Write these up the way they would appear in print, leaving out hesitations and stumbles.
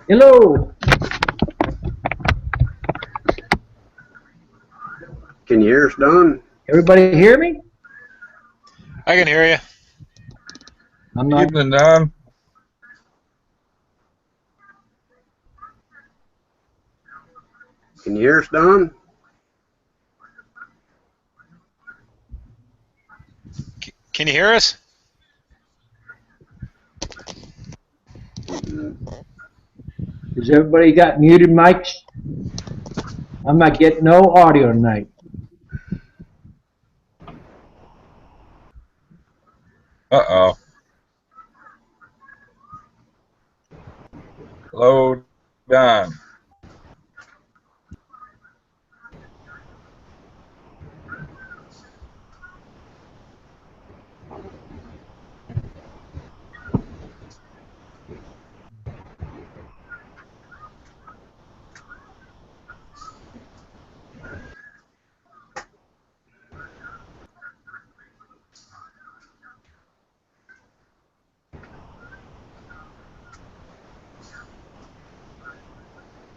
Hello. Can you hear us, Don? Everybody hear me? I can hear you. I'm not. Evening, Don. Can you hear us, Don? Can you hear us? Has everybody got muted mics? I'm not getting no audio tonight. Uh-oh. Hello, Don.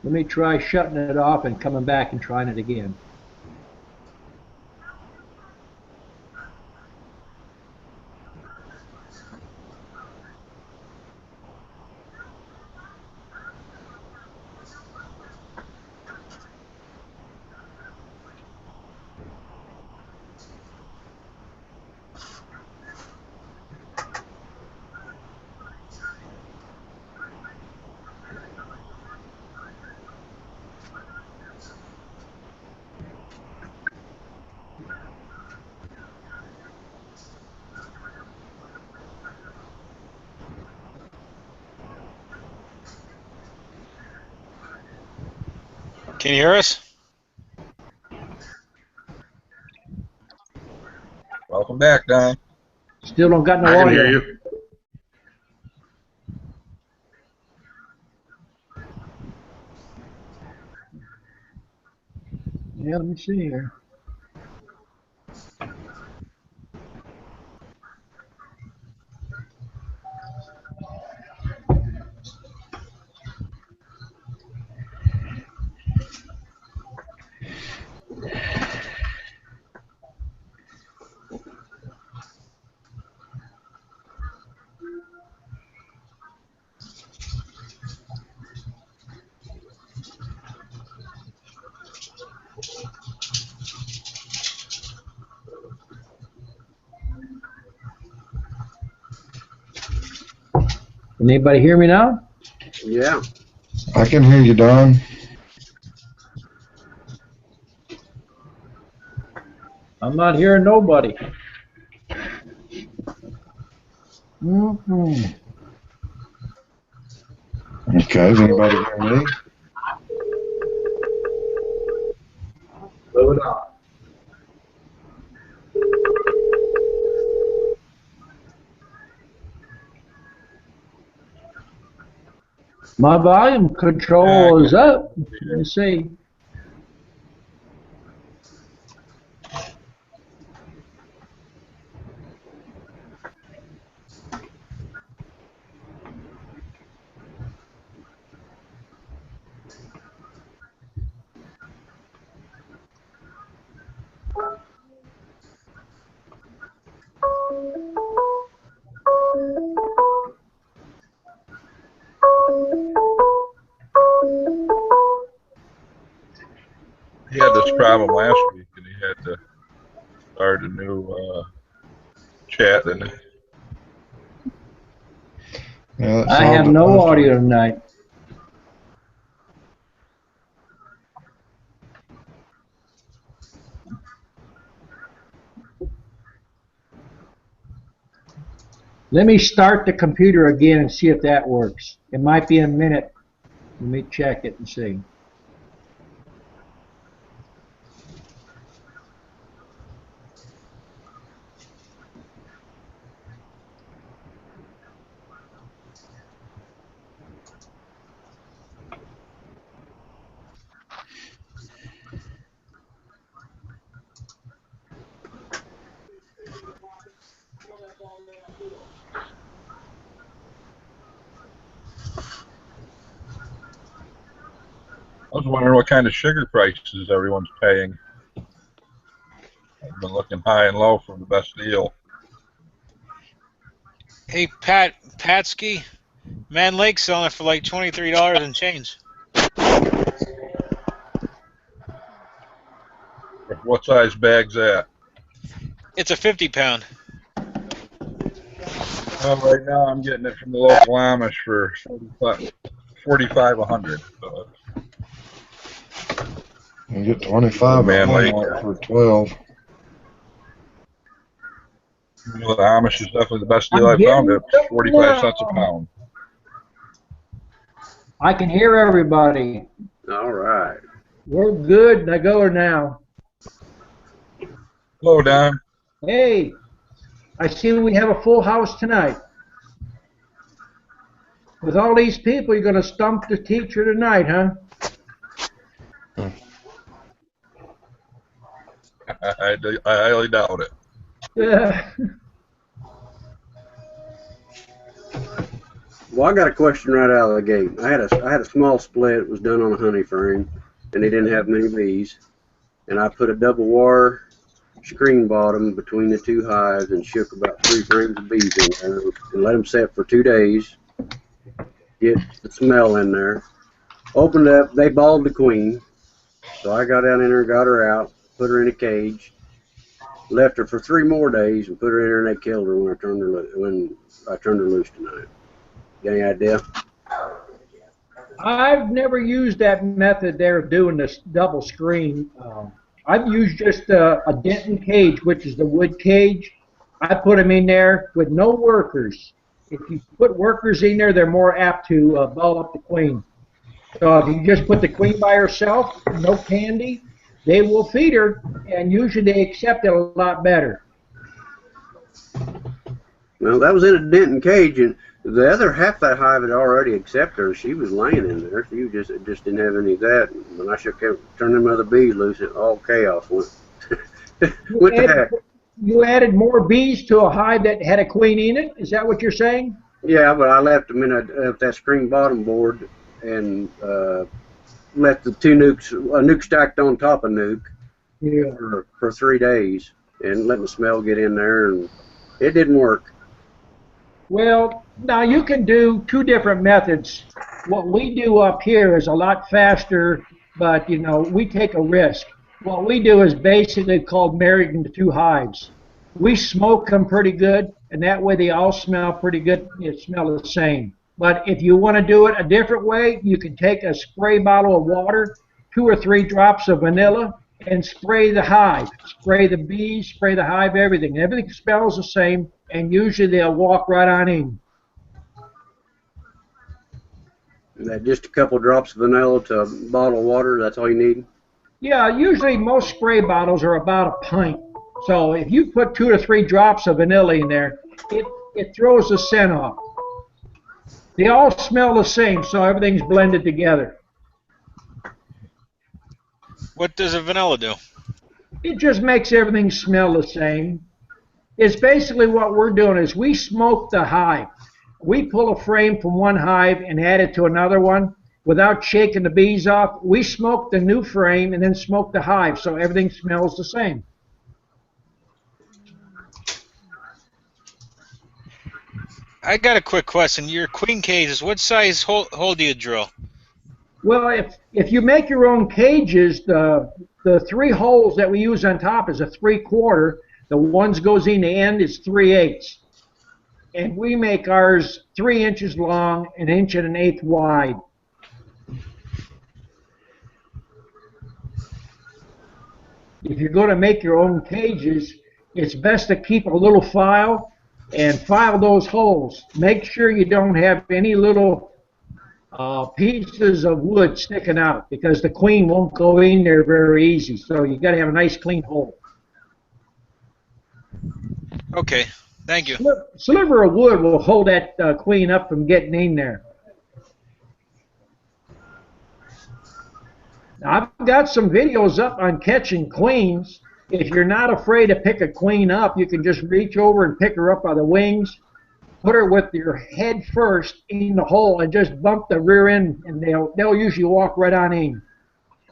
Let me try shutting it off and coming back and trying it again. Can you hear us? Welcome back, Don. Still don't got no I audio. can hear you. Yeah, let me see here. Can anybody hear me now? Yeah. I can hear you, Don. I'm not hearing nobody. Mm-hmm. Okay, is anybody hear me? Move it on. My volume control is up. Let me see. He had this problem last week, and he had to start a new chat, didn't he? Yeah, that I have solved it no last audio time. tonight. Let me start the computer again and see if that works. It might be a minute. Let me check it and see. was wondering what kind of sugar prices everyone's paying. I've been looking high and low for the best deal. Hey, Patsky, Man Lake's selling it for like $23 and change. What size bag's that? It's a 50-pound. Well, right now I'm getting it from the local Amish for 45 So You get 25 Man Man Lake. for 12. the Amish is definitely the best deal I found. It's 45 cents a pound. I can hear everybody. All right. We're good. I go now. Hello, Don. Hey, I see we have a full house tonight. With all these people, you're going to stump the teacher tonight, huh? I highly doubt it. Yeah. Well, I got a question right out of the gate. I had a small split. It was done on a honey frame, and they didn't have many bees. And I put a double wire screen bottom between the two hives and shook about 3 frames of bees in there and let them set for 2 days. Get the smell in there. Opened up. They balled the queen. So I got down in there, got her out, put her in a cage, left her for 3 more days, and put her in there, and they killed her when I turned her loose tonight. Got any idea? I've never used that method there of doing this double screen. I've used just a Denton cage, which is the wood cage. I put them in there with no workers. If you put workers in there, they're more apt to ball up the queen. So if you just put the queen by herself, no candy, they will feed her, and usually they accept it a lot better. Well, that was in a Denton cage, and the other half of that hive had already accepted her. She was laying in there. She just didn't have any of that. When I turned them other bees loose, all chaos went. Went to heck. You added more bees to a hive that had a queen in it? Is that what you're saying? Yeah, but I left them in that screen bottom board and left the 2 nukes, a nuke stacked on top of nuke, Yeah. for 3 days, and letting the smell get in there, and it didn't work. Well, now you can do 2 different methods. What we do up here is a lot faster, but you know, we take a risk. What we do is basically called marrying the 2 hives. We smoke them pretty good, and that way they all smell pretty good. They smell the same. But if you want to do it a different way, you can take a spray bottle of water, 2 or 3 drops of vanilla, and spray the hive. Spray the bees, spray the hive, everything. Everything smells the same, and usually they'll walk right on in. Just a couple drops of vanilla to a bottle of water, that's all you need? Yeah, usually most spray bottles are about a pint. So if you put 2 to 3 drops of vanilla in there, it throws the scent off. They all smell the same, so everything's blended together. What does a vanilla do? It just makes everything smell the same. It's basically what we're doing is we smoke the hive. We pull a frame from one hive and add it to another one without shaking the bees off. We smoke the new frame and then smoke the hive, so everything smells the same. I got a quick question. Your queen cages, what size hole do you drill? Well, if you make your own cages, the 3 holes that we use on top is a 3/4. The ones goes in the end is 3/8. And we make ours 3 inches long, 1 1/8 wide. If you're going to make your own cages, it's best to keep a little file and file those holes. Make sure you don't have any little pieces of wood sticking out, because the queen won't go in there very easy. So you got to have a nice clean hole. Okay, thank you. Sliver of wood will hold that queen up from getting in there. Now, I've got some videos up on catching queens. If you're not afraid to pick a queen up, you can just reach over and pick her up by the wings, put her with your head first in the hole, and just bump the rear end, and they'll usually walk right on in.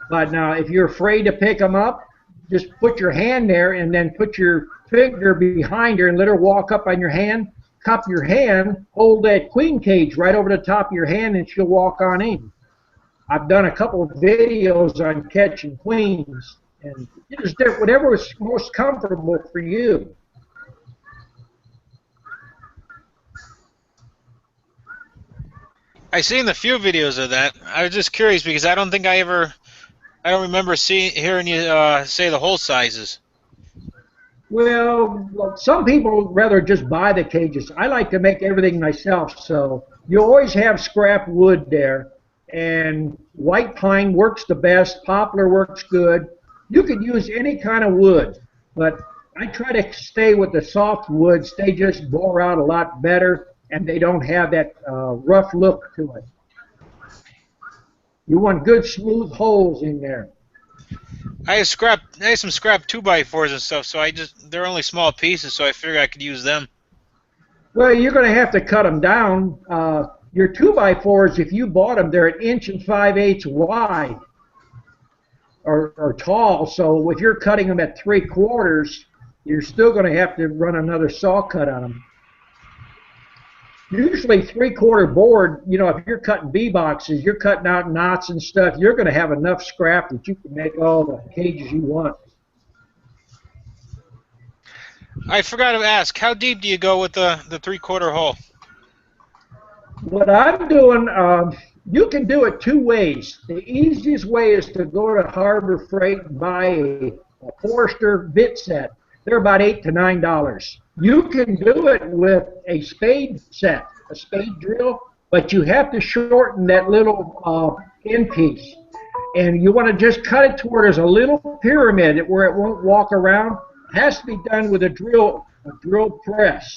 But now, if you're afraid to pick them up, just put your hand there and then put your finger behind her and let her walk up on your hand. Cup your hand, hold that queen cage right over the top of your hand, and she'll walk on in. I've done a couple of videos on catching queens, and just whatever is most comfortable for you. I've seen a few videos of that. I was just curious because I don't remember hearing you say the whole sizes. Well, some people rather just buy the cages. I like to make everything myself, so you always have scrap wood there, and white pine works the best. Poplar works good. You could use any kind of wood, but I try to stay with the soft woods. They just bore out a lot better, and they don't have that rough look to it. You want good, smooth holes in there. I have some scrap 2x4s and stuff, so they're only small pieces, so I figured I could use them. Well, you're going to have to cut them down. Your 2x4s, if you bought them, they're 1 5/8 wide or tall. So if you're cutting them at 3/4, you're still going to have to run another saw cut on them. Usually 3/4 board, if you're cutting bee boxes, you're cutting out knots and stuff, you're going to have enough scrap that you can make all the cages you want. I forgot to ask, how deep do you go with the 3/4 hole? What I'm doing, you can do it two ways. The easiest way is to go to Harbor Freight and buy a Forester bit set. They're about $8 to $9. You can do it with a spade set, a spade drill, but you have to shorten that little end piece. And you want to just cut it to where there's a little pyramid where it won't walk around. It has to be done with a drill press.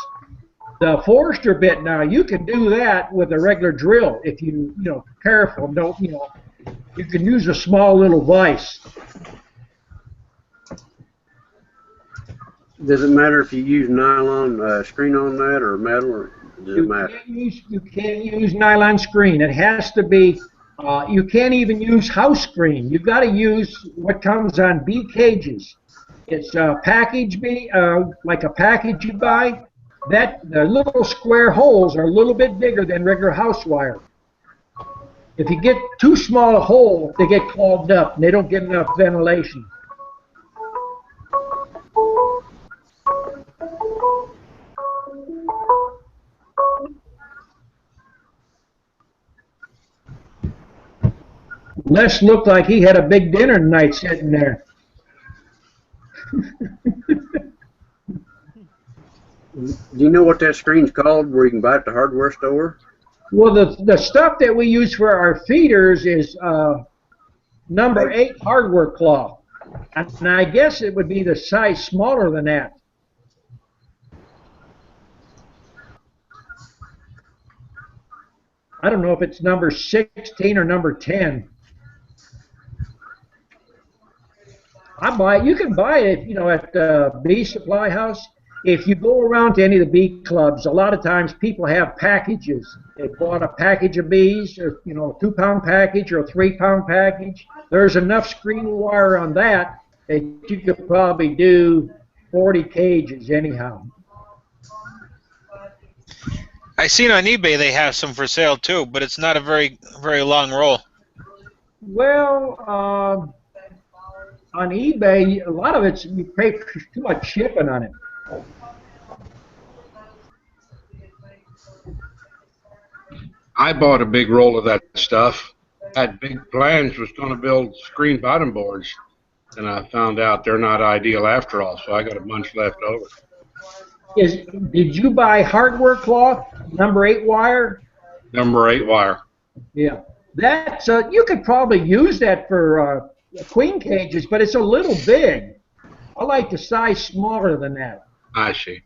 The Forester bit now, you can do that with a regular drill if careful. Don't, you can use a small little vise. Does it matter if you use nylon screen on that or metal, or does it matter? You can't use nylon screen. It has to be, you can't even use house screen. You've got to use what comes on bee cages. It's a package bee, like a package you buy. The little square holes are a little bit bigger than regular house wire. If you get too small a hole, they get clogged up and they don't get enough ventilation. Les looked like he had a big dinner tonight sitting there. Do you know what that screen's called where you can buy it at the hardware store? Well, the stuff that we use for our feeders is number 8 hardware cloth. And I guess it would be the size smaller than that. I don't know if it's number 16 or number 10. You can buy it, at the bee supply house. If you go around to any of the bee clubs, a lot of times people have packages. They bought a package of bees, or, a 2-pound package or a 3-pound package. There's enough screen wire on that you could probably do 40 cages anyhow. I seen on eBay they have some for sale too, but it's not a very long roll. Well, on eBay, a lot of it's you pay too much shipping on it. I bought a big roll of that stuff. Had big plans, was going to build screen bottom boards, and I found out they're not ideal after all, so I got a bunch left over. Did you buy hardware cloth, number 8 wire? Number 8 wire. Yeah. That's you could probably use that for queen cages, but it's a little big. I like the size smaller than that. I see.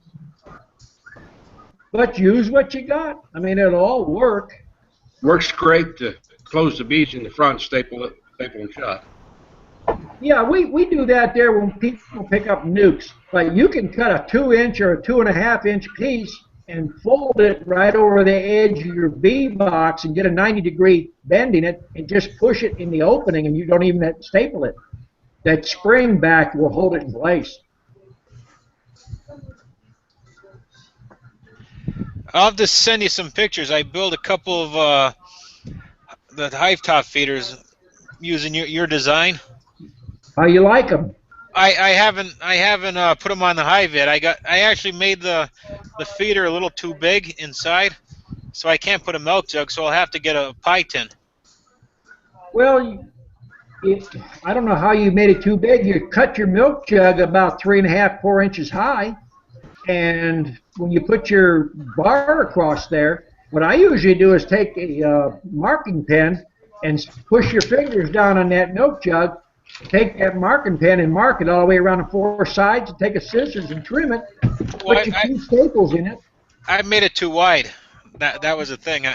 But use what you got. I mean, it'll all work. Works great to close the beads in the front, staple them shut. Yeah, we do that there when people pick up nukes. But you can cut a 2-inch or a 2.5-inch piece, and fold it right over the edge of your bee box and get a 90-degree bend in it and just push it in the opening, and you don't even have to staple it. That spring back will hold it in place. I'll have to send you some pictures. I built a couple of the hive top feeders using your design. How you like them? I haven't put them on the hive yet. I actually made the feeder a little too big inside, so I can't put a milk jug. So I'll have to get a pie tin. Well, I don't know how you made it too big. You cut your milk jug about 3.5, 4 inches high, and when you put your bar across there, what I usually do is take a marking pen and push your fingers down on that milk jug, take that marking pen and mark it all the way around the 4 sides, and take a scissors and trim it, Well, put your 2 staples in it. I made it too wide. That was the thing.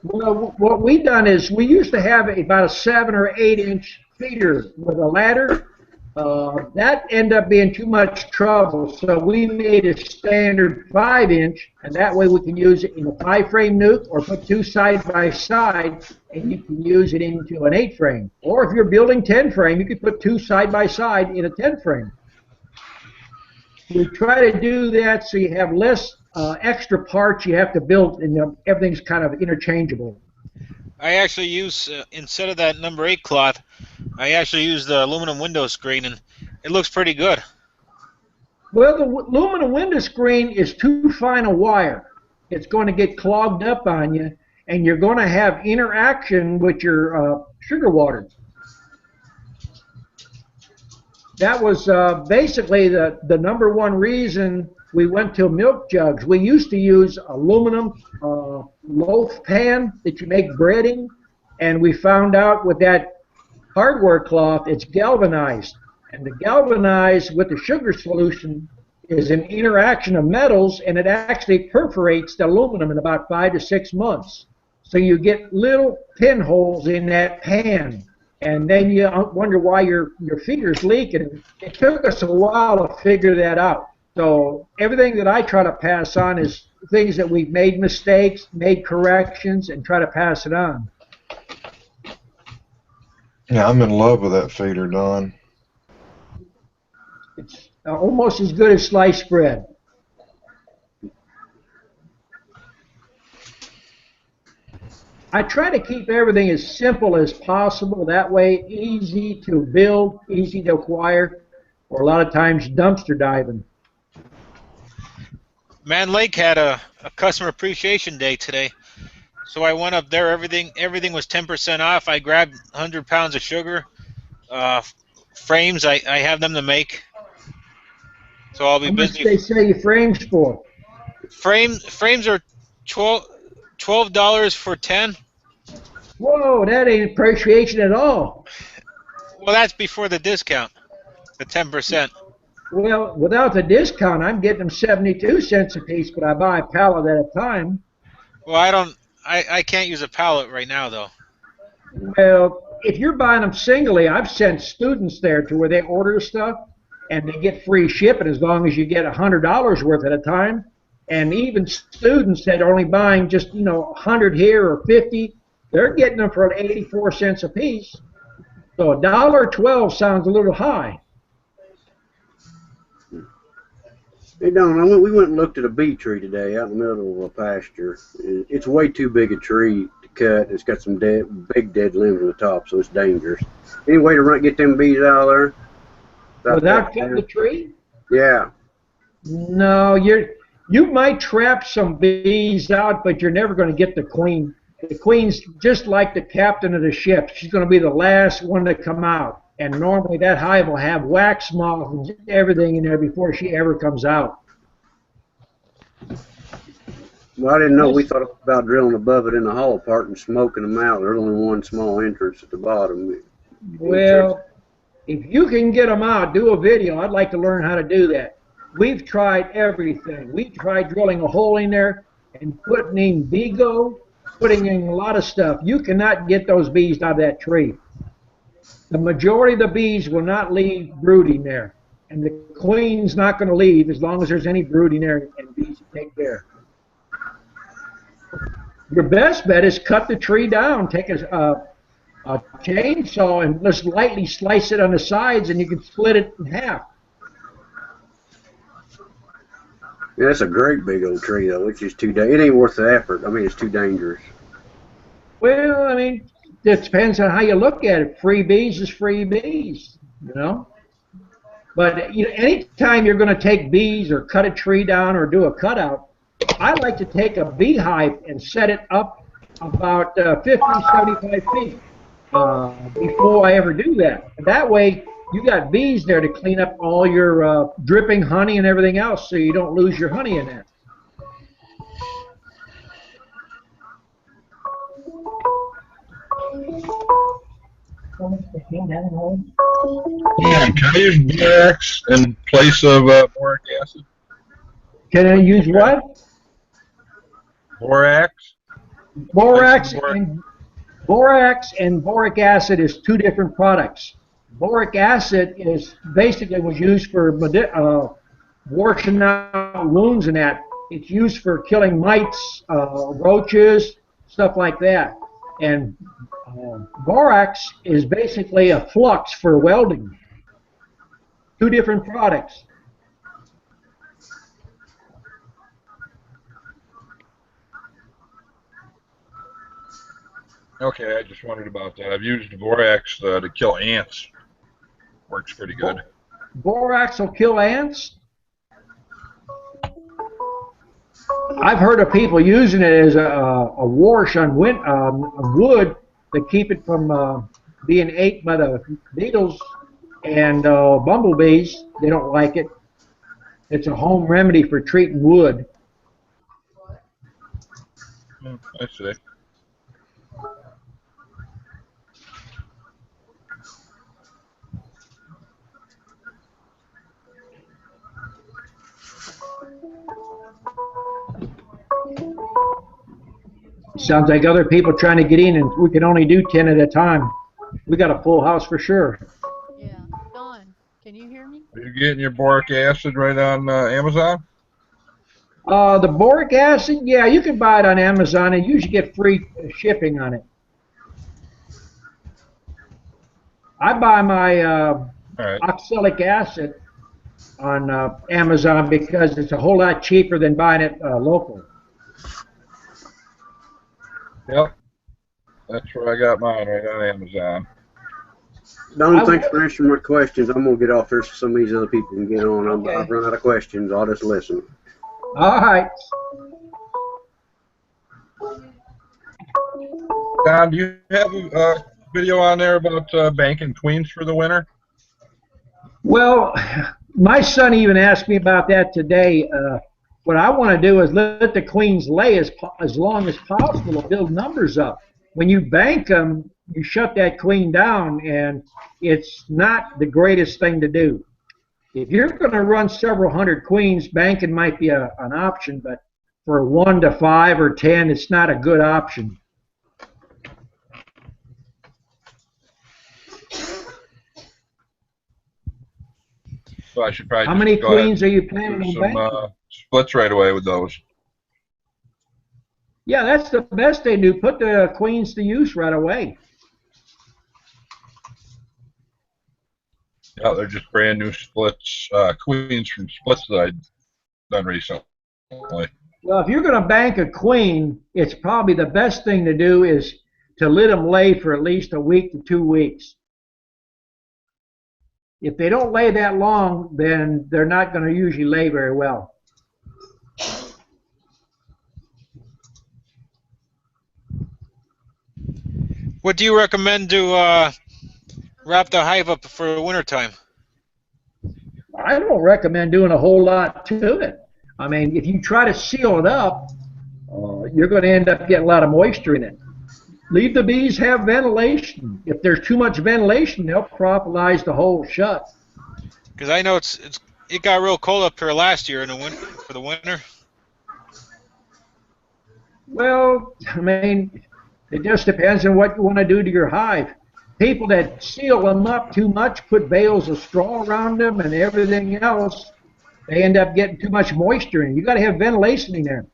Well, what we done is we used to have about a 7 or 8 inch feeder with a ladder. That ended up being too much trouble, so we made a standard 5 inch, and that way we can use it in a 5-frame nuke or put 2 side by side, and you can use it into an 8-frame. Or if you're building 10-frame, you could put 2 side by side in a 10-frame. We try to do that so you have less extra parts you have to build, and everything's kind of interchangeable. I actually use instead of that number 8 cloth, I actually use the aluminum window screen, and it looks pretty good. Well, the aluminum window screen is too fine a wire. It's going to get clogged up on you, and you're going to have interaction with your sugar water. That was basically the number one reason we went to milk jugs. We used to use aluminum loaf pan that you make bread in, and we found out with that hardware cloth, it's galvanized. And the galvanized with the sugar solution is an interaction of metals, and it actually perforates the aluminum in about 5 to 6 months. So you get little pinholes in that pan, and then you wonder why your feeder's leaking. It took us a while to figure that out. So everything that I try to pass on is things that we've made mistakes, made corrections, and try to pass it on. Yeah, I'm in love with that feeder, Don. It's almost as good as sliced bread. I try to keep everything as simple as possible. That way, easy to build, easy to acquire, or a lot of times dumpster diving. Man Lake had a customer appreciation day today, so I went up there. Everything was 10% off. I grabbed 100 pounds of sugar, frames. I have them to make, so I'll be How much busy. they sell you frames for? Frames are $12 for 10. Whoa, that ain't appreciation at all. Well, that's before the discount, the 10%. Well, without the discount, I'm getting them 72 cents a piece, but I buy a pallet at a time. Well, I can't use a pallet right now though. Well, if you're buying them singly, I've sent students there to where they order stuff, and they get free shipping as long as you get $100 worth at a time. And even students that are only buying just 100 here or 50, they're getting them for 84 cents a piece. So $1.12 sounds a little high. Hey, Don, we went and looked at a bee tree today out in the middle of a pasture. It's way too big a tree to cut. It's got some big dead limbs on the top, so it's dangerous. Any way to get them bees out of there? Without cutting the tree? Yeah. No, you might trap some bees out, but you're never going to get the queen. The queen's just like the captain of the ship. She's going to be the last one to come out. And normally that hive will have wax moths and everything in there before she ever comes out. Well, I didn't know. We thought about drilling above it in the hollow part and smoking them out. There's only one small entrance at the bottom. Well, if you can get them out, do a video. I'd like to learn how to do that. We've tried everything. We tried drilling a hole in there and putting in Vigo, putting in a lot of stuff. You cannot get those bees out of that tree. The majority of the bees will not leave brooding there. and the queen's not going to leave as long as there's any brooding there, and bees take care. Your best bet is cut the tree down. Take a chainsaw and just lightly slice it on the sides, and you can split it in half. Yeah, that's a great big old tree though. It's just it ain't worth the effort. I mean, it's too dangerous. Well, I mean, it depends on how you look at it. Free bees is free bees, you know. But you know, anytime you're going to take bees or cut a tree down or do a cutout, I like to take a beehive and set it up about 50, 75 feet before I ever do that. That way, you got bees there to clean up all your dripping honey and everything else, so you don't lose your honey in that. Yeah, can I use borax in place of boric acid? Can I use what? Borax? Borax and boric acid is two different products. Boric acid is basically was used for washing out wounds and that. It's used for killing mites, roaches, stuff like that. And borax is basically a flux for welding. Two different products. Okay, I just wondered about that. I've used borax to kill ants. Works pretty good. Borax will kill ants? I've heard of people using it as a wash on wood to keep it from being ate by the beetles and bumblebees. They don't like it. It's a home remedy for treating wood. I see. Sounds like other people trying to get in, and we can only do 10 at a time. We got a full house for sure. Yeah. Don, can you hear me? Are you getting your boric acid right on Amazon? The boric acid, yeah, you can buy it on Amazon and usually get free shipping on it. I buy my oxalic acid on Amazon because it's a whole lot cheaper than buying it local. Yep. That's where I got mine, right on Amazon. Don, thanks for answering my questions. I'm going to get off there so some of these other people can get on. Okay. I've run out of questions. I'll just listen. All right. Don, do you have a video on there about banking queens for the winter? Well, my son even asked me about that today. What I want to do is let the queens lay as long as possible to build numbers up. When you bank them, you shut that queen down, and it's not the greatest thing to do. If you're going to run several hundred queens, banking might be an option, but for 1 to 5 or 10, it's not a good option. So I should probably How just many go ahead queens are you and planning do on some banking? splits right away with those. Yeah, that's the best they do. Put the queens to use right away. Yeah, they're just brand new splits, queens from splits that I've done recently. Well, if you're going to bank a queen, it's probably the best thing to do is to let them lay for at least a week to 2 weeks. If they don't lay that long, then they're not going to usually lay very well. What do you recommend to wrap the hive up for wintertime? I don't recommend doing a whole lot to it. I mean, if you try to seal it up, you're going to end up getting a lot of moisture in it. Leave the bees have ventilation. If there's too much ventilation, they'll propolis the hole shut. Because I know it got real cold up here last year in the winter for the winter. Well, I mean, it just depends on what you want to do to your hive. people that seal them up too much, put bales of straw around them and everything else, they end up getting too much moisture in. You got to have ventilation in there.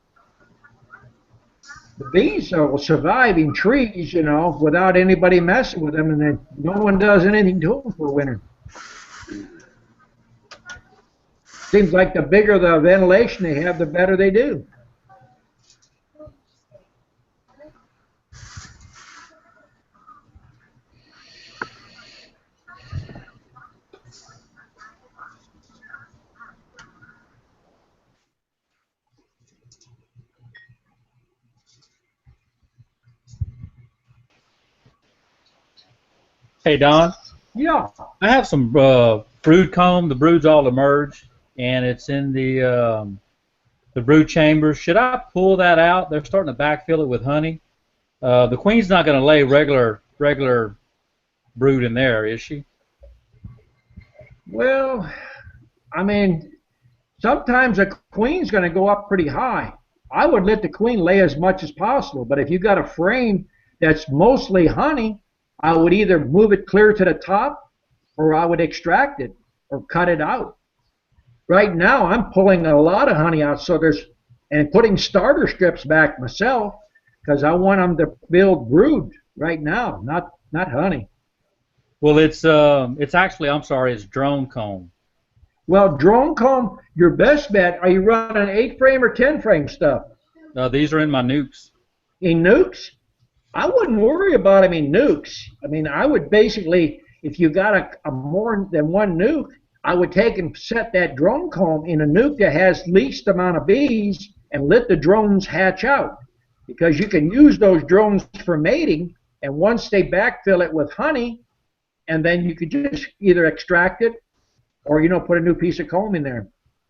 The bees will survive in trees, without anybody messing with them, and then no one does anything to them for winter. Seems like the bigger the ventilation they have, the better they do. Hey Don, Yeah. I have some brood comb. The brood's all emerged, and it's in the brood chamber. Should I pull that out? They're starting to backfill it with honey. The queen's not going to lay regular brood in there, is she? Well, I mean, sometimes a queen's going to go up pretty high. I would let the queen lay as much as possible, but if you got a frame that's mostly honey, I would either move it clear to the top or I would extract it or cut it out. Right now, I'm pulling a lot of honey out, and putting starter strips back myself because I want them to build brood right now, not honey. Well, it's actually, I'm sorry, it's drone comb. Well, drone comb, your best bet. Are you running 8-frame or 10-frame stuff? These are in my nukes. In nukes? I wouldn't worry about them in nukes. I mean, I would basically, if you got a more than one nuke, I would take and set that drone comb in a nuke that has least amount of bees and let the drones hatch out. Because you can use those drones for mating, and once they backfill it with honey, and then you could just either extract it or, put a new piece of comb in there.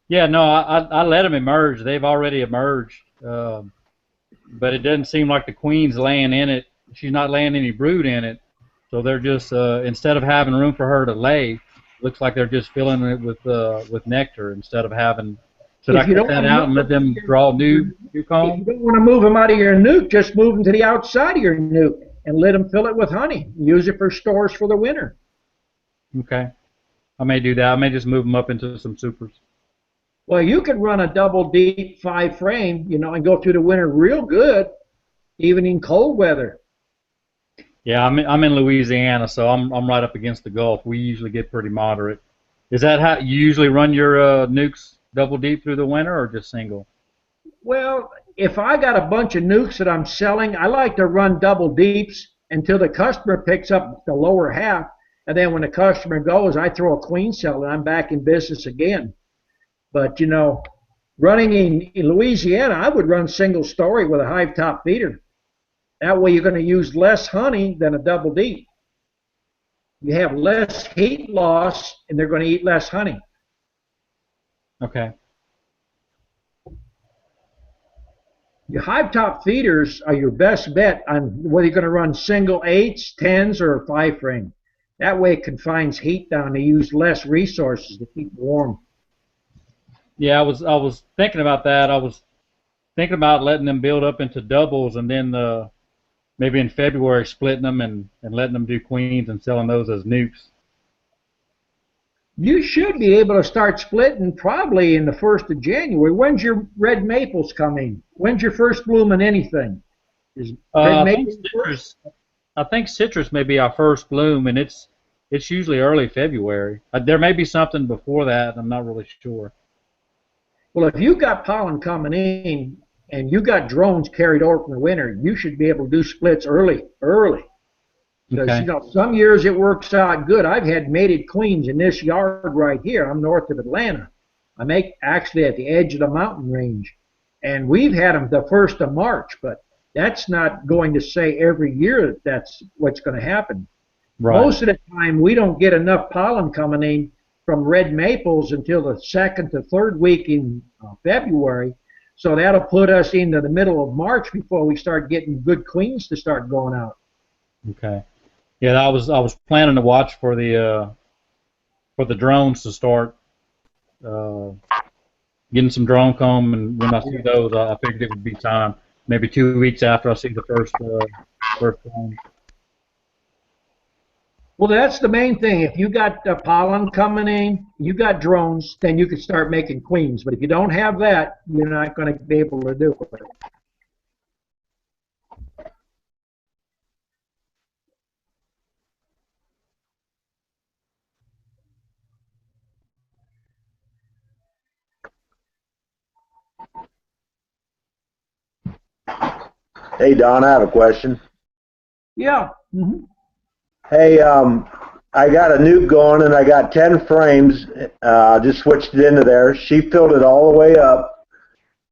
Yeah, no, I let them emerge. They've already emerged. But it doesn't seem like the queen's laying in it. She's not laying any brood in it. So they're just, instead of having room for her to lay, looks like they're just filling it with nectar instead of having. Should I cut that out and let them draw new comb? If you don't want to move them out of your nuke, just move them to the outside of your nuke and let them fill it with honey. Use it for stores for the winter. Okay. I may do that. I may just move them up into some supers. Well, you could run a double deep 5-frame, and go through the winter real good, even in cold weather. Yeah, I'm in Louisiana, so I'm right up against the Gulf. We usually get pretty moderate. Is that how you usually run your nukes double deep through the winter, or just single? Well, if I got a bunch of nukes that I'm selling, I like to run double deeps until the customer picks up the lower half, and then when the customer goes, I throw a queen cell and I'm back in business again. But, running in Louisiana, I would run single story with a hive top feeder. That way you're going to use less honey than a double deep. You have less heat loss, and they're going to eat less honey. Okay. Your hive top feeders are your best bet on whether you're going to run single 8s, 10s, or 5-frame. That way it confines heat down. They use less resources to keep warm. Yeah, I was thinking about that. I was thinking about letting them build up into doubles, and then maybe in February splitting them and letting them do queens and selling those as nukes. You should be able to start splitting probably in the 1st of January. When's your red maples coming? When's your first bloom in anything? Is red I think citrus may be our first bloom, and it's usually early February. There may be something before that. I'm not really sure. Well, if you got pollen coming in and you got drones carried over from the winter, you should be able to do splits early. Because, Okay. Some years it works out good. I've had mated queens in this yard right here. I'm north of Atlanta. I'm actually at the edge of the mountain range. And we've had them the 1st of March, but that's not going to say every year that that's what's going to happen. Right. Most of the time, we don't get enough pollen coming in from red maples until the 2nd to 3rd week in February. So that'll put us into the middle of March before we start getting good queens to start going out. Okay. Yeah, I was planning to watch for the drones to start getting some drone comb, and when I see those, I figured it would be time. Maybe 2 weeks after I see the first drone. Well, that's the main thing. If you got pollen coming in, you got drones, then you can start making queens. But if you don't have that, you're not going to be able to do it. Hey, Don, I have a question. Yeah. Mm-hmm. Hey, I got a nuke going and I got 10 frames. Just switched it into there. She filled it all the way up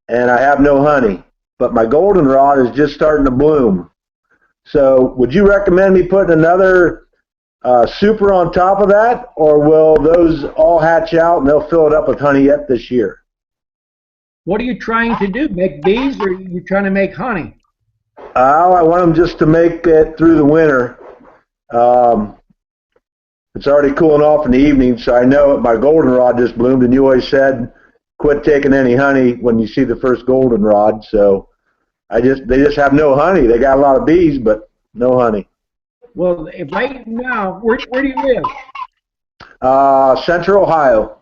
and I have no honey. But my goldenrod is just starting to bloom. So would you recommend me putting another super on top of that? Or will those all hatch out and they'll fill it up with honey yet this year? What are you trying to do? Make bees, or are you trying to make honey? I want them just to make it through the winter. Um, it's already cooling off in the evening, so I know my goldenrod just bloomed, and you always said quit taking any honey when you see the first goldenrod. So they just have no honey. They got a lot of bees, but no honey. Well, right now, where do you live? Central Ohio.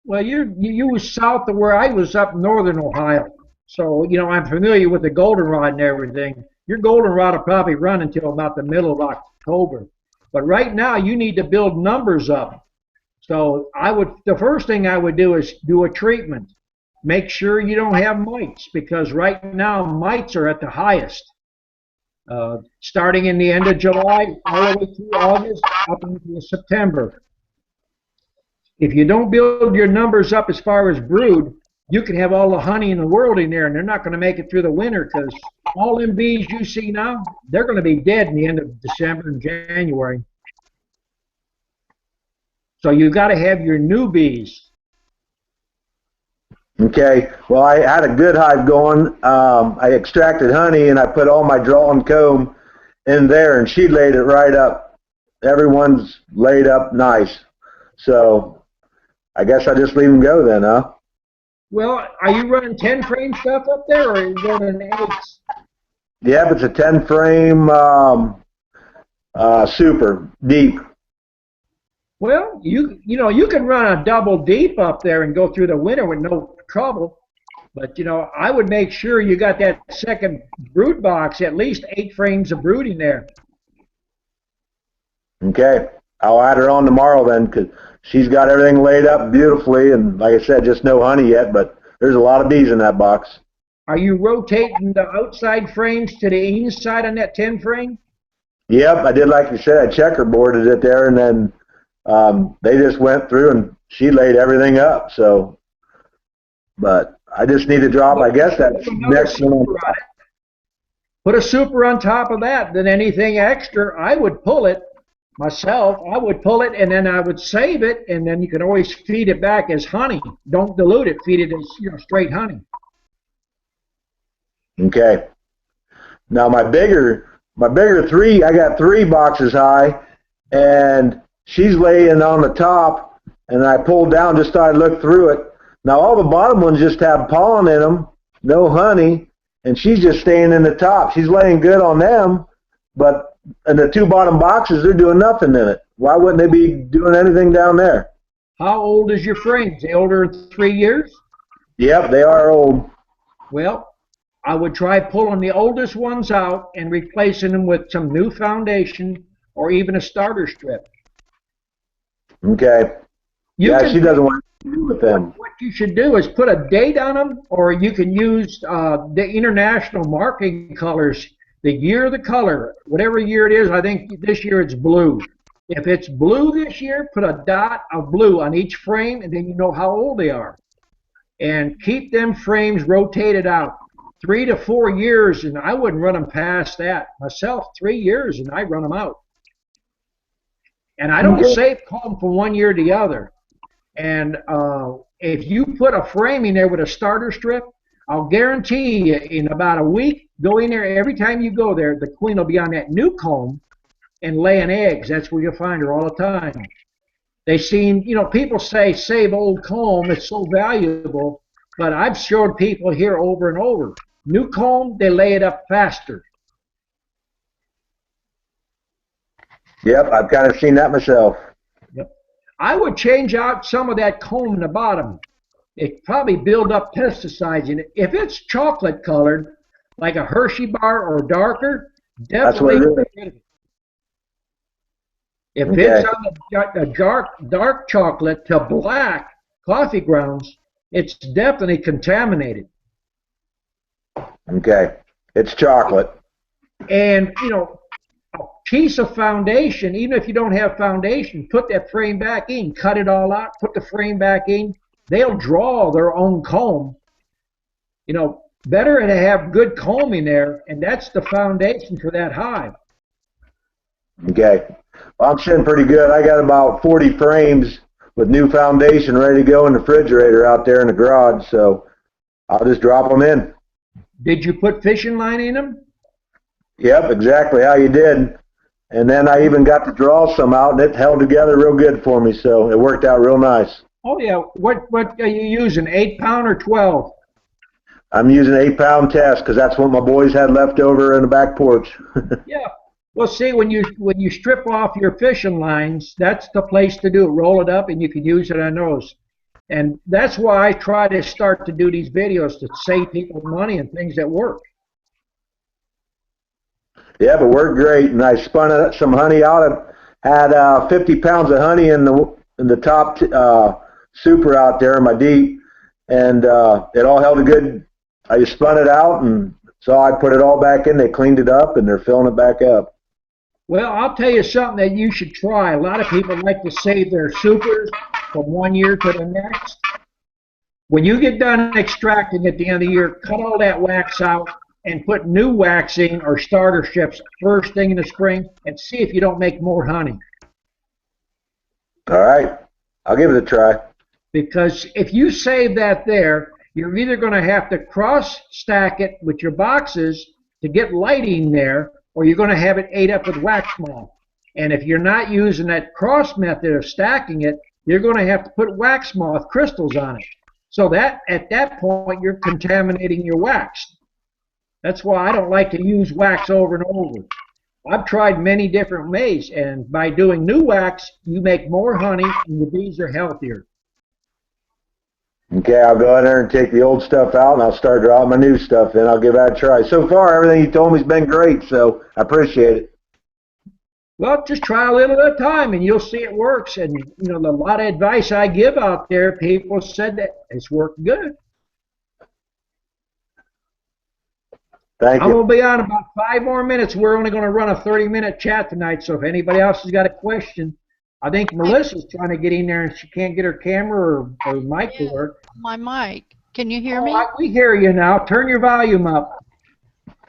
Well, you was south of where I was, up northern Ohio. So, I'm familiar with the goldenrod and everything. Your goldenrod will probably run until about the middle of October. But right now, you need to build numbers up. So the first thing I would do is do a treatment. Make sure you don't have mites, because right now mites are at the highest. Starting in the end of July, all the way through August, up into September. If you don't build your numbers up as far as brood, you can have all the honey in the world in there, and they're not going to make it through the winter, because all them bees you see now, they're going to be dead in the end of December and January. So you've got to have your new bees. Okay. Well, I had a good hive going. I extracted honey, and I put all my draw and comb in there, and she laid it right up. Everyone's laid up nice. So I guess I just leave them go then, huh? Well, are you running 10 frame stuff up there, or are you running 8s? Yep, it's a 10 frame super deep. Well, you can run a double deep up there and go through the winter with no trouble. But I would make sure you got that second brood box, at least 8 frames of brooding there. Okay, I'll add her on tomorrow then, because she's got everything laid up beautifully, and like I said, just no honey yet, but there's a lot of bees in that box. Are you rotating the outside frames to the inside on that 10 frame? Yep, I did like you said. I checkerboarded it there, and then they just went through and she laid everything up. So, but I just need to drop, I guess, that next one. Put a super on top of that. Then anything extra, I would pull it myself. I would pull it, and then I would save it, and then you can always feed it back as honey. Don't dilute it. Feed it as straight honey. Okay. Now my bigger three, I got 3 boxes high, and she's laying on the top, and I pulled down just so I look through it. Now all the bottom ones just have pollen in them, no honey, and she's just staying in the top. She's laying good on them, but in the 2 bottom boxes, they're doing nothing in it. Why wouldn't they be doing anything down there? How old is your frames? They older than 3 years? Yep, they are old. Well, I would try pulling the oldest ones out and replacing them with some new foundation or even a starter strip. Okay. She doesn't want to do with them. What you should do is put a date on them, or you can use the international marking colors, the year of the color, whatever year it is. I think this year it's blue. If it's blue this year, put a dot of blue on each frame, and then you know how old they are. And keep them frames rotated out. 3 to 4 years, and I wouldn't run them past that. Myself, 3 years, and I run them out. And I don't save comb from 1 year to the other. And if you put a frame in there with a starter strip, I'll guarantee you in about a week, go in there, every time you go there, the queen will be on that new comb and laying eggs. That's where you'll find her all the time. They seem, people say save old comb, it's so valuable, but I've showed people here over and over. New comb, they lay it up faster. Yep, I've kind of seen that myself. Yep. I would change out some of that comb in the bottom. It probably build up pesticides in it. If it's chocolate colored, like a Hershey bar or darker, That's what definitely it get is. rid of it. If it's Okay. on the dark chocolate to black coffee grounds, it's definitely contaminated. Okay. It's chocolate. And a piece of foundation, even if you don't have foundation, put that frame back in, cut it all out, put the frame back in. They'll draw their own comb. Better to have good comb in there, and that's the foundation for that hive. Okay. Well, I'm sitting pretty good. I got about 40 frames with new foundation ready to go in the refrigerator out there in the garage, so I'll just drop them in. Did you put fishing line in them? Yep, exactly how you did. And then I even got to draw some out, and it held together real good for me, so it worked out real nice. Oh yeah. What are you using? 8 pound or 12? I'm using 8-pound test because that's what my boys had left over in the back porch. Yeah. Well, see, when you strip off your fishing lines, that's the place to do it. Roll it up, and you can use it on those. And that's why I try to start to do these videos to save people money and things that work. Yeah, but worked great, and I spun some honey out. I had 50 pounds of honey in the top super out there in my deep, and it all held a good. I just spun it out, and so I put it all back in. They cleaned it up, and they're filling it back up. Well, I'll tell you something that you should try. A lot of people like to save their supers from one year to the next. When you get done extracting at the end of the year, cut all that wax out and put new wax in or starter strips first thing in the spring and see if you don't make more honey. All right, I'll give it a try. Because if you save that there, you're either going to have to cross stack it with your boxes to get lighting there, or you're going to have it ate up with wax moth. And if you're not using that cross method of stacking it, you're going to have to put wax moth crystals on it. So that at that point, you're contaminating your wax. That's why I don't like to use wax over and over. I've tried many different ways, and by doing new wax, you make more honey and your bees are healthier. Okay, I'll go in there and take the old stuff out, and I'll start dropping my new stuff in. I'll give that a try. So far, everything you told me has been great, so I appreciate it. Well, just try a little at a time, and you'll see it works. And a lot of advice I give out there, people said that it's worked good. Thank I'm you. going to be on about 5 more minutes. We're only going to run a 30-minute chat tonight, so if anybody else has got a question, I think Melissa's trying to get in there and she can't get her camera or mic to work. My mic. Can you hear me? We hear you now. Turn your volume up.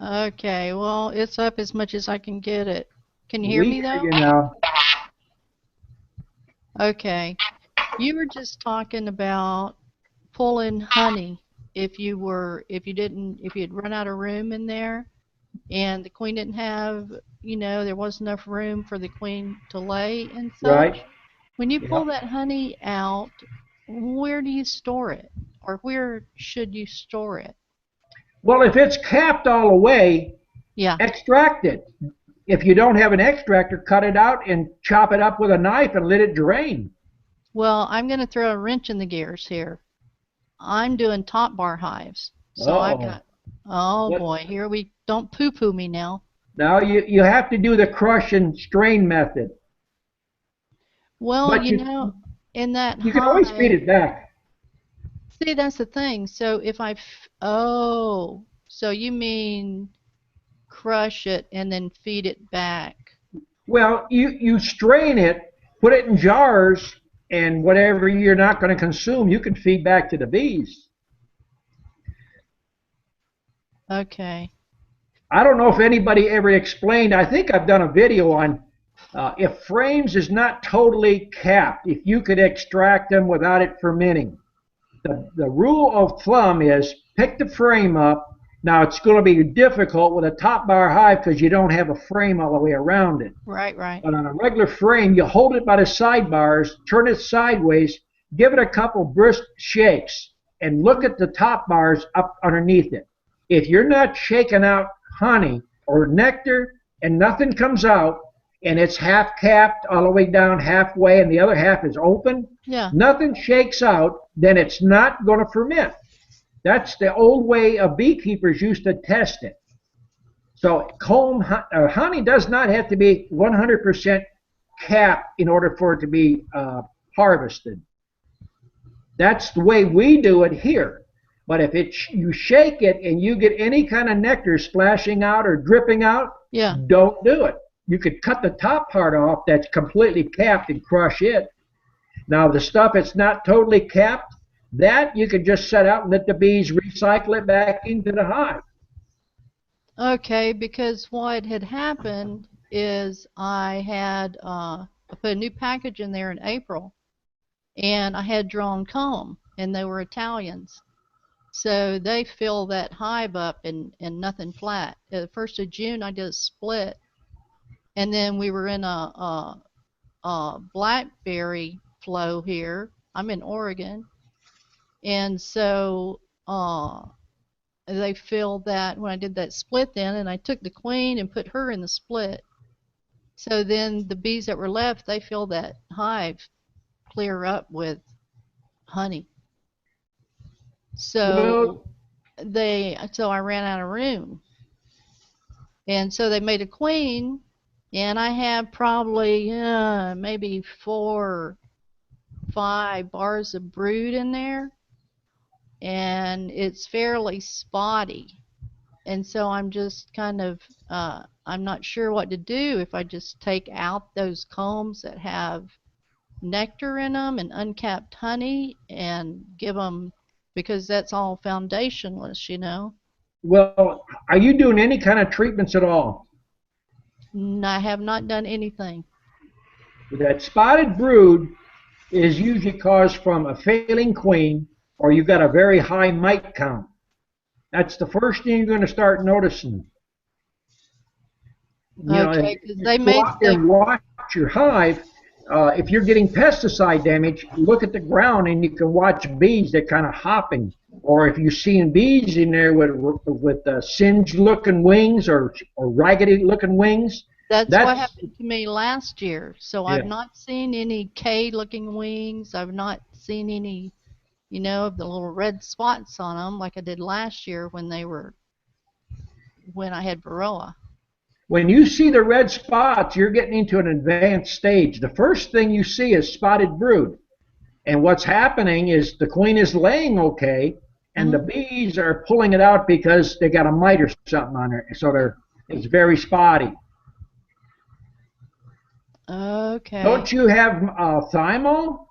Okay, well, it's up as much as I can get it. Can you hear me, though? We hear you now. Okay. You were just talking about pulling honey if you had run out of room in there and the queen didn't have, there wasn't enough room for the queen to lay and such. Right. When you pull that honey out, where do you store it? Or where should you store it? Well, if it's capped all the way, extract it. If you don't have an extractor, cut it out and chop it up with a knife and let it drain. Well, I'm going to throw a wrench in the gears here. I'm doing top bar hives. So I've got, boy, here we, don't poo-poo me now. Now you have to do the crush and strain method. Well, in that hive, you can always feed it back. See, that's the thing. So if so you mean crush it and then feed it back? Well, you strain it, put it in jars, and whatever you're not going to consume, you can feed back to the bees. Okay. I don't know if anybody ever explained. I think I've done a video on if frames is not totally capped, if you could extract them without it fermenting. The rule of thumb is pick the frame up. Now, it's going to be difficult with a top bar hive because you don't have a frame all the way around it. Right. But on a regular frame, you hold it by the sidebars, turn it sideways, give it a couple brisk shakes, and look at the top bars up underneath it. If you're not shaking out honey or nectar and nothing comes out, and it's half capped all the way down halfway and the other half is open, Yeah. nothing shakes out, then it's not going to ferment. That's the old way of beekeepers used to test it. So honey does not have to be 100% capped in order for it to be harvested. That's the way we do it here. But if you shake it and you get any kind of nectar splashing out or dripping out, Yeah. don't do it. You could cut the top part off that's completely capped and crush it. Now the stuff that's not totally capped, that you could just set out and let the bees recycle it back into the hive. Okay, because what had happened is I put a new package in there in April, and I had drawn comb, and they were Italians. So they fill that hive up and nothing flat. The 1st of June, I did a split, and then we were in a blackberry flow here. I'm in Oregon, and so they filled that when I did that split then, and I took the queen and put her in the split. So then the bees that were left, they filled that hive clear up with honey. So I ran out of room. And so they made a queen, and I have probably maybe 4 or 5 bars of brood in there, and it's fairly spotty. And so I'm just kind of, I'm not sure what to do if I just take out those combs that have nectar in them and uncapped honey and give them, because that's all foundationless, you know. Well, are you doing any kind of treatments at all? I have not done anything. That spotted brood is usually caused from a failing queen or you've got a very high mite count. That's the first thing you're going to start noticing. Okay, because they go made out there and watch your hive. If you're getting pesticide damage, look at the ground and you can watch bees that kind of hopping. Or if you're seeing bees in there with singed-looking wings or raggedy-looking wings, that's what happened to me last year. So Yeah. I've not seen any K-looking wings. I've not seen any, you know, of the little red spots on them like I did last year when I had Varroa. When you see the red spots, you're getting into an advanced stage. The first thing you see is spotted brood. And what's happening is the queen is laying okay, and the bees are pulling it out because they got a mite or something on her. So it's very spotty. Okay. Don't you have thymol?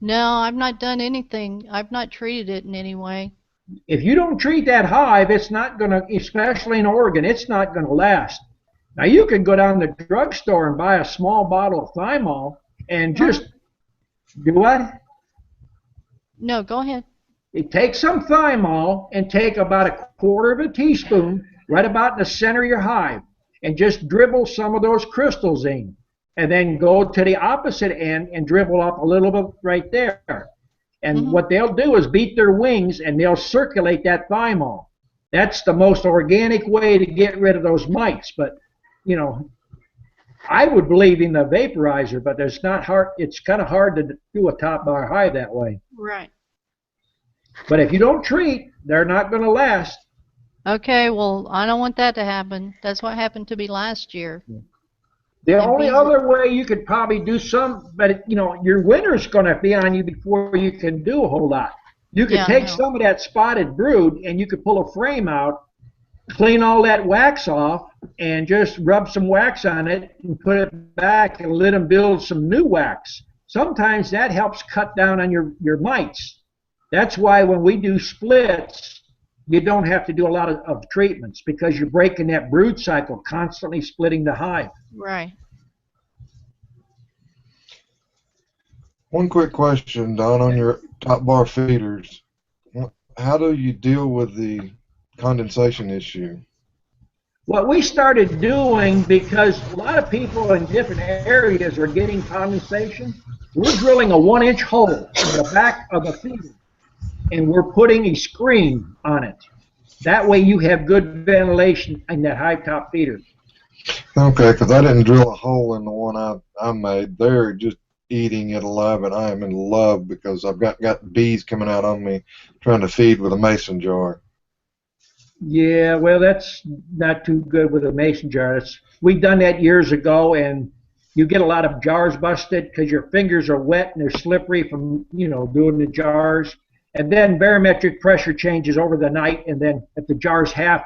No, I've not done anything. I've not treated it in any way. If you don't treat that hive, it's not going to, especially in Oregon, it's not going to last. Now you can go down to the drugstore and buy a small bottle of thymol and just do what? No, go ahead. You take some thymol and take about a quarter of a teaspoon right about in the center of your hive and just dribble some of those crystals in. And then go to the opposite end and dribble up a little bit right there. And what they'll do is beat their wings and they'll circulate that thymol. That's the most organic way to get rid of those mites. But, you know, I would believe in the vaporizer, but it's kind of hard to do a top bar hive that way. Right. But if you don't treat, they're not going to last. Okay, well, I don't want that to happen. That's what happened to me last year. The only other way you could probably do some, but you know, your winter's going to be on you before you can do a whole lot. You could take some of that spotted brood and you could pull a frame out, clean all that wax off, and just rub some wax on it and put it back and let them build some new wax. Sometimes that helps cut down on your mites. That's why when we do splits, you don't have to do a lot of treatments because you're breaking that brood cycle, constantly splitting the hive. Right. One quick question, Don, on your top bar feeders. How do you deal with the condensation issue? What we started doing, because a lot of people in different areas are getting condensation, we're drilling a 1-inch hole in the back of the feeder, and we're putting a screen on it. That way you have good ventilation in that hive top feeder. Okay, because I didn't drill a hole in the one I made. They're just eating it alive, and I am in love because I've got bees coming out on me trying to feed with a mason jar. Yeah, well, that's not too good with a mason jar. We've done that years ago, and you get a lot of jars busted because your fingers are wet and they're slippery from, doing the jars. And then barometric pressure changes over the night, and then if the jar's half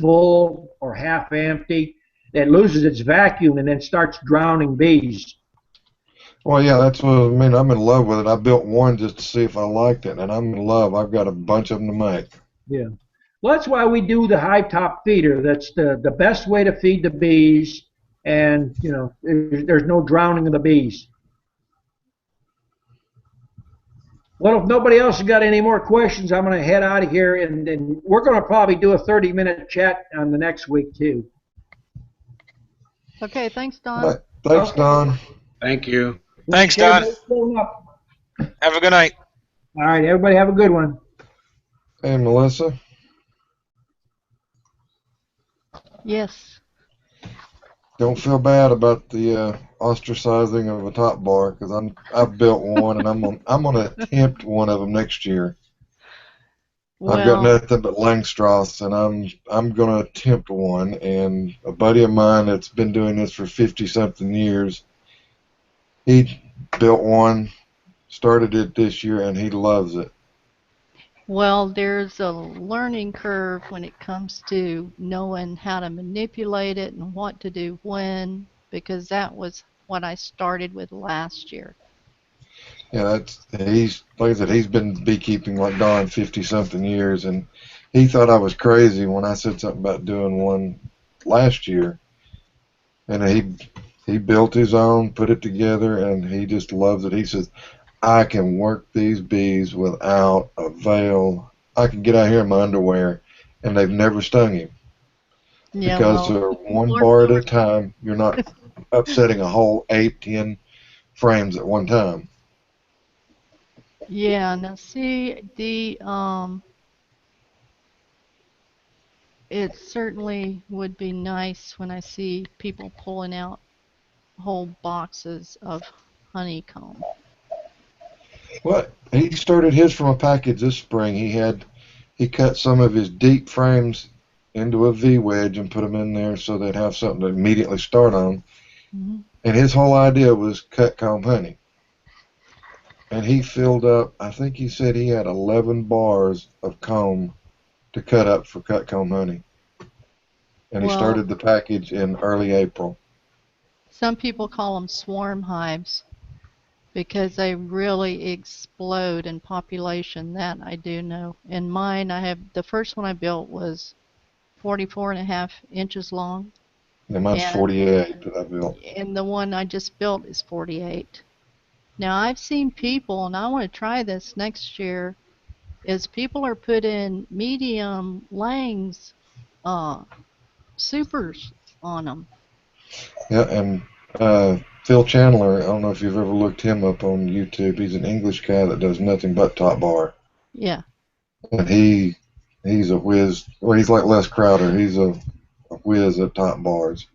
full or half empty, it loses its vacuum and then starts drowning bees. Well, yeah, that's what I mean. I'm in love with it. I built one just to see if I liked it, and I'm in love. I've got a bunch of them to make. Yeah. Well, that's why we do the high top feeder. That's the best way to feed the bees, and there's no drowning of the bees. Well, if nobody else has got any more questions, I'm going to head out of here, and we're going to probably do a 30-minute chat on the next week too. Okay, thanks, All Don. right. Thanks, Okay. Don. Thank you. Thanks, Don. Everybody pulling up. Have a good night. All right, everybody have a good one. Hey, Melissa. Yes. Don't feel bad about the ostracizing of a top bar because I've built one and I'm gonna attempt one of them next year. I've got Well, nothing but Langstroths, and I'm gonna attempt one. And a buddy of mine that's been doing this for 50 something years, he built one, started it this year, and he loves it. well, there's a learning curve when it comes to knowing how to manipulate it and what to do when, because that was what I started with last year. Yeah, that's he's like I said, he's been beekeeping like Don 50 something years, and he thought I was crazy when I said something about doing one last year. And he built his own, put it together, and he just loves it. He says, I can work these bees without a veil. I can get out here in my underwear, and they've never stung him Yeah, because well, they're one more bar at power. a time. You're not upsetting a whole 8, 10 frames at one time. Yeah, now see, it certainly would be nice when I see people pulling out whole boxes of honeycomb. What? He started his from a package this spring. He cut some of his deep frames into a V wedge and put them in there so they'd have something to immediately start on. Hmm. And his whole idea was cut comb honey. And he filled up, I think he said he had 11 bars of comb to cut up for cut comb honey. And he Well, started the package in early April. some people call them swarm hives because they really explode in population. That I do know. In mine, I have the first one I built was 44.5 inches long, And mine's and 48 that I built. the one I just built is 48. Now I've seen people, and I want to try this next year, is people are putting medium Langs uh, supers on them. Yeah, and Phil Chandler, I don't know if you've ever looked him up on YouTube. He's an English guy that does nothing but top bar. Yeah. And he's a whiz. Well, he's like Les Crowder. He's a whiz at top bars.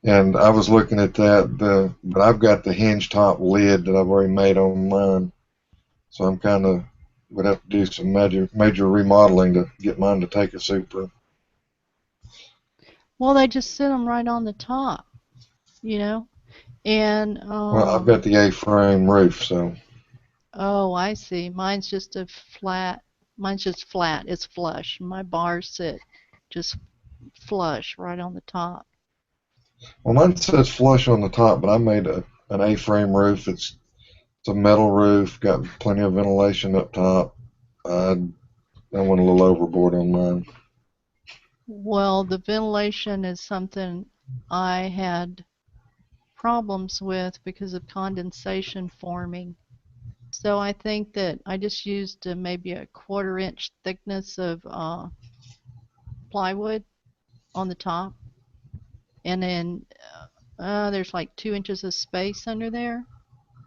And I was looking at but I've got the hinge top lid that I've already made on mine. So I'm kind of would have to do some major remodeling to get mine to take a super. Well, they just sit them right on the top, you know. And Well, I've got the A-frame roof, so oh, I see. Mine's just a flat. Mine's just flat. It's flush. My bars sit just flush right on the top. well, mine says flush on the top, but I made an A-frame roof. It's a metal roof, got plenty of ventilation up top. I I went a little overboard on mine. Well, the ventilation is something I had problems with because of condensation forming. So I think that I just used maybe a 1/4 inch thickness of plywood on the top, and then there's like 2 inches of space under there.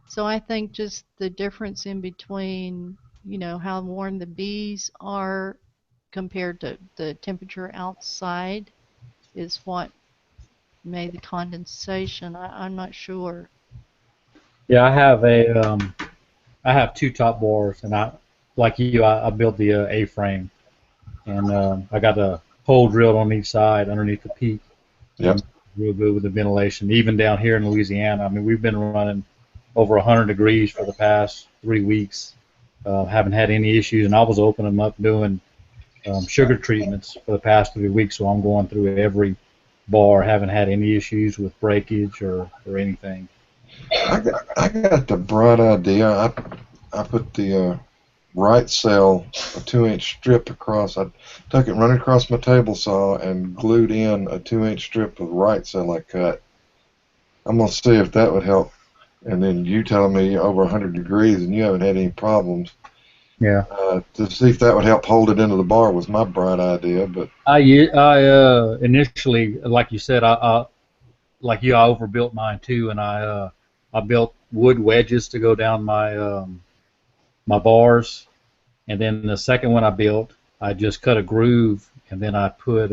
So I think just the difference in between, how warm the bees are compared to the temperature outside is what made the condensation. I'm not sure. Yeah, I have two top bores, and like you, I built the A-frame, and I got a hole drilled on each side underneath the peak, Yep. and real good with the ventilation. Even down here in Louisiana, I mean, we've been running over 100 degrees for the past 3 weeks. Haven't had any issues, and I was opening them up doing sugar treatments for the past 3 weeks, so I'm going through every bar. Haven't had any issues with breakage or anything. I got the bright idea. I put the right cell, a 2-inch strip across. I took it, run it across my table saw, and glued in a 2-inch strip of right cell I cut. I'm gonna see if that would help. And then you telling me over 100 degrees and you haven't had any problems. Yeah. To see if that would help hold it into the bar was my bright idea. But I initially, like you said, I like you, I overbuilt mine too, and I built wood wedges to go down my bars, and then the second one I built, I just cut a groove, and then I put